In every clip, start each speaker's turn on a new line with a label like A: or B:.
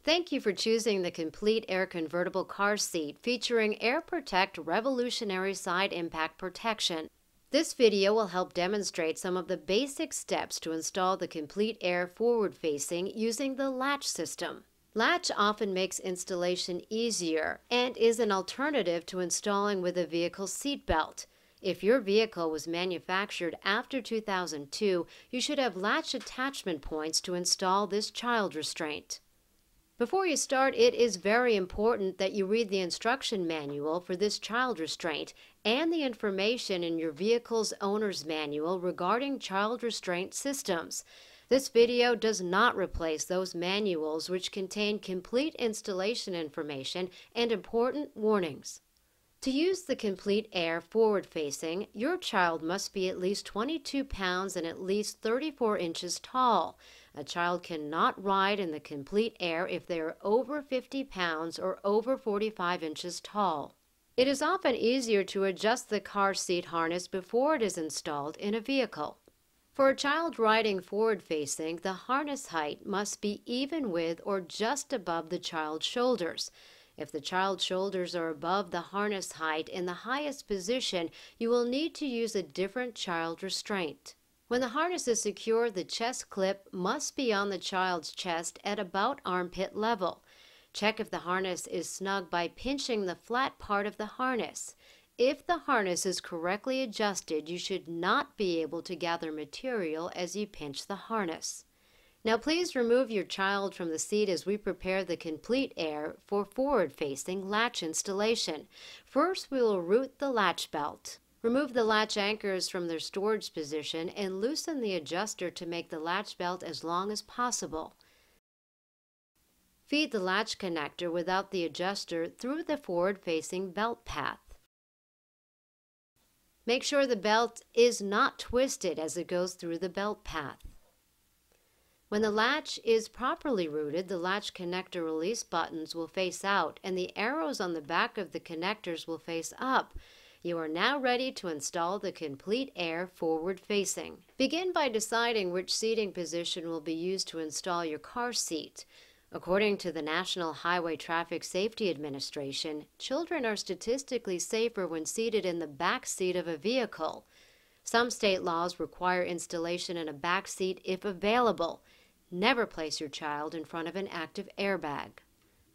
A: Thank you for choosing the Complete Air Convertible Car Seat featuring Air Protect Revolutionary Side Impact Protection. This video will help demonstrate some of the basic steps to install the Complete Air forward-facing using the Latch system. Latch often makes installation easier and is an alternative to installing with a vehicle seatbelt. If your vehicle was manufactured after 2002, you should have latch attachment points to install this child restraint. Before you start, it is very important that you read the instruction manual for this child restraint and the information in your vehicle's owner's manual regarding child restraint systems. This video does not replace those manuals which contain complete installation information and important warnings. To use the Complete Air forward-facing, your child must be at least 22 pounds and at least 34 inches tall. A child cannot ride in the Complete Air if they are over 50 pounds or over 45 inches tall. It is often easier to adjust the car seat harness before it is installed in a vehicle. For a child riding forward-facing, the harness height must be even with or just above the child's shoulders. If the child's shoulders are above the harness height in the highest position, you will need to use a different child restraint. When the harness is secure, the chest clip must be on the child's chest at about armpit level. Check if the harness is snug by pinching the flat part of the harness. If the harness is correctly adjusted, you should not be able to gather material as you pinch the harness. Now please remove your child from the seat as we prepare the Complete Air for forward-facing latch installation. First, we will root the latch belt. Remove the latch anchors from their storage position and loosen the adjuster to make the latch belt as long as possible. Feed the latch connector without the adjuster through the forward-facing belt path. Make sure the belt is not twisted as it goes through the belt path. When the latch is properly rooted, the latch connector release buttons will face out and the arrows on the back of the connectors will face up. You are now ready to install the Complete Air forward-facing. Begin by deciding which seating position will be used to install your car seat. According to the National Highway Traffic Safety Administration, children are statistically safer when seated in the back seat of a vehicle. Some state laws require installation in a back seat if available. Never place your child in front of an active airbag.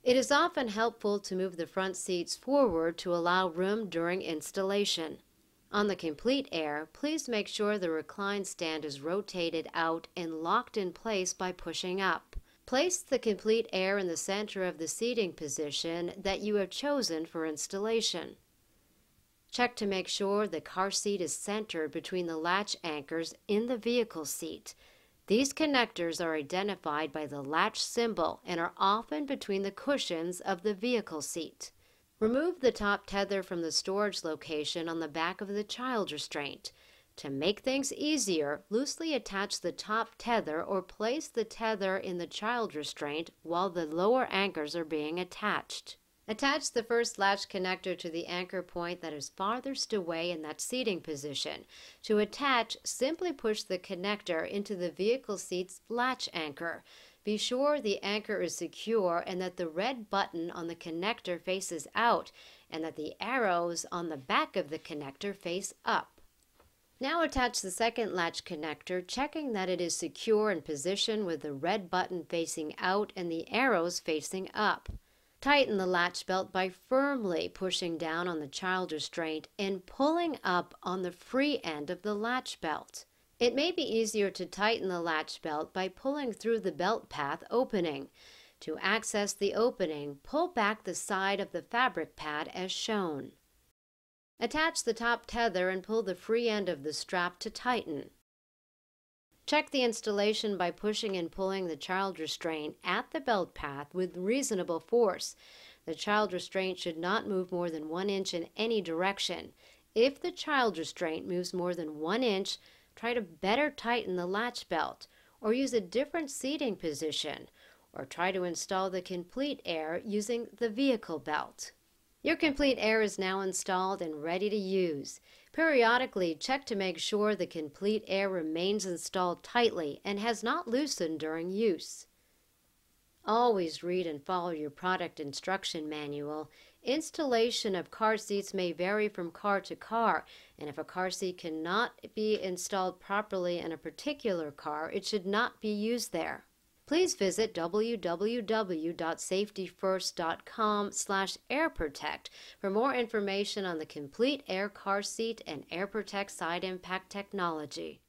A: It is often helpful to move the front seats forward to allow room during installation. On the Complete Air, please make sure the recline stand is rotated out and locked in place by pushing up. Place the Complete Air in the center of the seating position that you have chosen for installation. Check to make sure the car seat is centered between the latch anchors in the vehicle seat. These connectors are identified by the latch symbol and are often between the cushions of the vehicle seat. Remove the top tether from the storage location on the back of the child restraint. To make things easier, loosely attach the top tether or place the tether in the child restraint while the lower anchors are being attached. Attach the first latch connector to the anchor point that is farthest away in that seating position. To attach, simply push the connector into the vehicle seat's latch anchor. Be sure the anchor is secure and that the red button on the connector faces out and that the arrows on the back of the connector face up. Now attach the second latch connector, checking that it is secure in position with the red button facing out and the arrows facing up. Tighten the latch belt by firmly pushing down on the child restraint and pulling up on the free end of the latch belt. It may be easier to tighten the latch belt by pulling through the belt path opening. To access the opening, pull back the side of the fabric pad as shown. Attach the top tether and pull the free end of the strap to tighten. Check the installation by pushing and pulling the child restraint at the belt path with reasonable force. The child restraint should not move more than 1 inch in any direction. If the child restraint moves more than 1 inch, try to better tighten the latch belt, or use a different seating position, or try to install the Complete Air using the vehicle belt. Your Complete Air is now installed and ready to use. Periodically, check to make sure the Complete Air remains installed tightly and has not loosened during use. Always read and follow your product instruction manual. Installation of car seats may vary from car to car, and if a car seat cannot be installed properly in a particular car, it should not be used there. Please visit www.safetyfirst.com/airprotect for more information on the complete air car seat and air protect side impact technology.